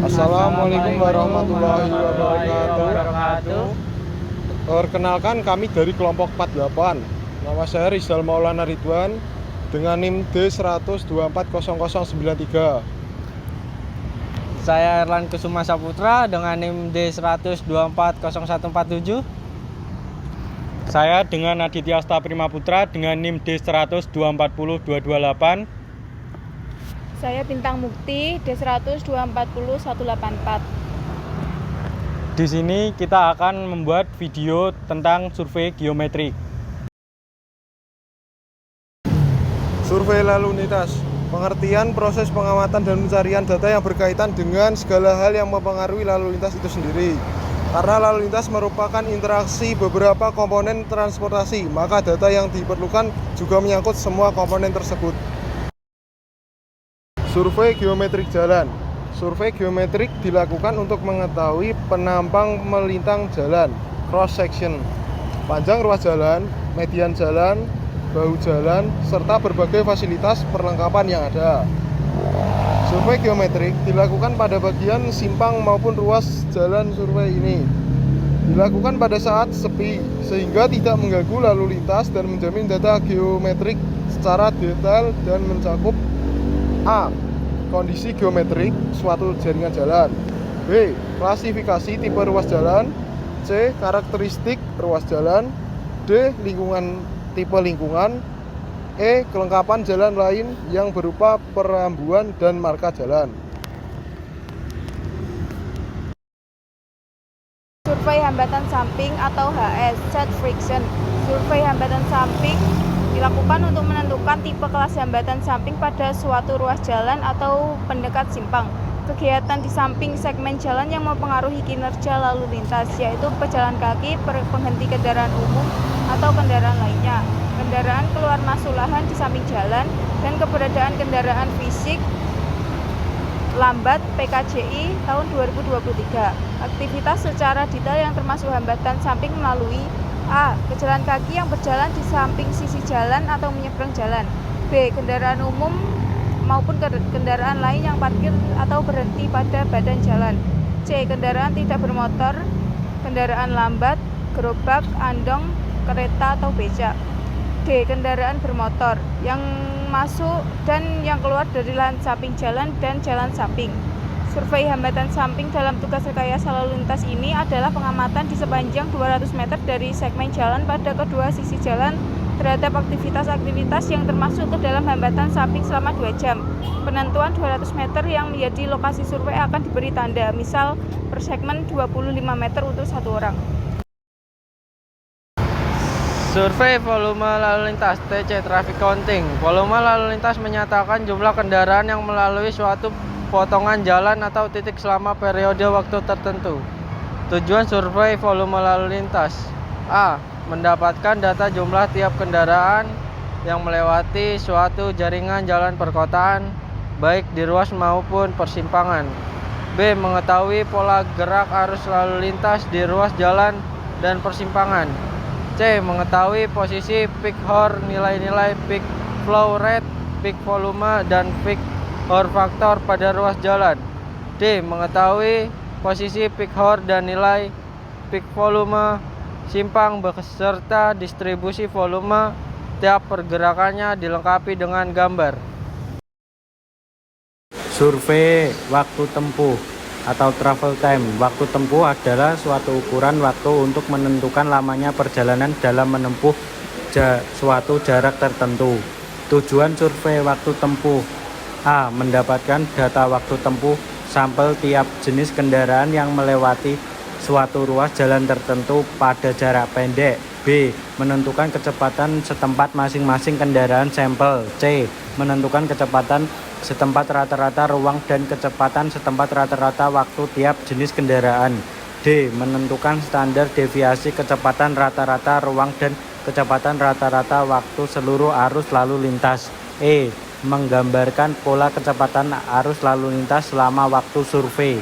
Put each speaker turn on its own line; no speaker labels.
Assalamualaikum warahmatullahi wabarakatuh. Perkenalkan, kami dari kelompok 48. Nama saya Rizal Maulana Ridwan dengan NIM D1240093.
Saya Erlan Kusuma Saputra dengan NIM D1240147.
Saya dengan Aditya Asta Prima Putra dengan NIM D1240228.
Saya Bintang Mukti D1240184.
Di sini kita akan membuat video tentang survei geometrik.
Survei lalu lintas, pengertian proses pengamatan dan pencarian data yang berkaitan dengan segala hal yang mempengaruhi lalu lintas itu sendiri. Karena lalu lintas merupakan interaksi beberapa komponen transportasi, maka data yang diperlukan juga menyangkut semua komponen tersebut. Survei geometrik jalan. Survei geometrik dilakukan untuk mengetahui penampang melintang jalan, cross section, panjang ruas jalan, median jalan, bahu jalan, serta berbagai fasilitas perlengkapan yang ada. Survei geometrik dilakukan pada bagian simpang maupun ruas jalan. Survei ini dilakukan pada saat sepi, sehingga tidak mengganggu lalu lintas dan menjamin data geometrik secara detail dan mencakup A. Kondisi geometrik suatu jaringan jalan. B. Klasifikasi tipe ruas jalan. C. Karakteristik ruas jalan. D. Lingkungan tipe lingkungan. E. Kelengkapan jalan lain yang berupa perambuan dan marka jalan.
Survei hambatan samping atau HS, set friction. Survei hambatan samping dilakukan untuk menentukan tipe kelas hambatan samping pada suatu ruas jalan atau pendekat simpang. Kegiatan di samping segmen jalan yang mempengaruhi kinerja lalu lintas, yaitu pejalan kaki, penghenti kendaraan umum, atau kendaraan lainnya, kendaraan keluar masuk lahan di samping jalan, dan keberadaan kendaraan fisik lambat PKJI tahun 2023. Aktivitas secara detail yang termasuk hambatan samping melalui A. Pejalan kaki yang berjalan di samping sisi jalan atau menyeberang jalan. B. Kendaraan umum maupun kendaraan lain yang parkir atau berhenti pada badan jalan. C. Kendaraan tidak bermotor, kendaraan lambat, gerobak, andong, kereta atau becak. D. Kendaraan bermotor yang masuk dan yang keluar dari lahan samping jalan dan jalan samping. Survei hambatan samping dalam tugas rekayasa lalu lintas ini adalah pengamatan di sepanjang 200 meter dari segmen jalan pada kedua sisi jalan terhadap aktivitas-aktivitas yang termasuk ke dalam hambatan samping selama 2 jam. Penentuan 200 meter yang menjadi lokasi survei akan diberi tanda, misal per segmen 25 meter untuk satu orang.
Survei volume lalu lintas TC traffic counting. Volume lalu lintas menyatakan jumlah kendaraan yang melalui suatu potongan jalan atau titik selama periode waktu tertentu. Tujuan survei volume lalu lintas: A. Mendapatkan data jumlah tiap kendaraan yang melewati suatu jaringan jalan perkotaan, baik di ruas maupun persimpangan. B. Mengetahui pola gerak arus lalu lintas di ruas jalan dan persimpangan. C. Mengetahui posisi peak hour, nilai-nilai peak flow rate, peak volume, dan peak hour faktor pada ruas jalan. D. Mengetahui posisi peak hour dan nilai peak volume simpang beserta distribusi volume tiap pergerakannya dilengkapi dengan gambar.
Survei waktu tempuh atau travel time. Waktu tempuh adalah suatu ukuran waktu untuk menentukan lamanya perjalanan dalam menempuh suatu jarak tertentu. Tujuan survei waktu tempuh: A. Mendapatkan data waktu tempuh sampel tiap jenis kendaraan yang melewati suatu ruas jalan tertentu pada jarak pendek. B. Menentukan kecepatan setempat masing-masing kendaraan sampel. C. Menentukan kecepatan setempat rata-rata ruang dan kecepatan setempat rata-rata waktu tiap jenis kendaraan. D. Menentukan standar deviasi kecepatan rata-rata ruang dan kecepatan rata-rata waktu seluruh arus lalu lintas. E. Menggambarkan pola kecepatan arus lalu lintas selama waktu survei.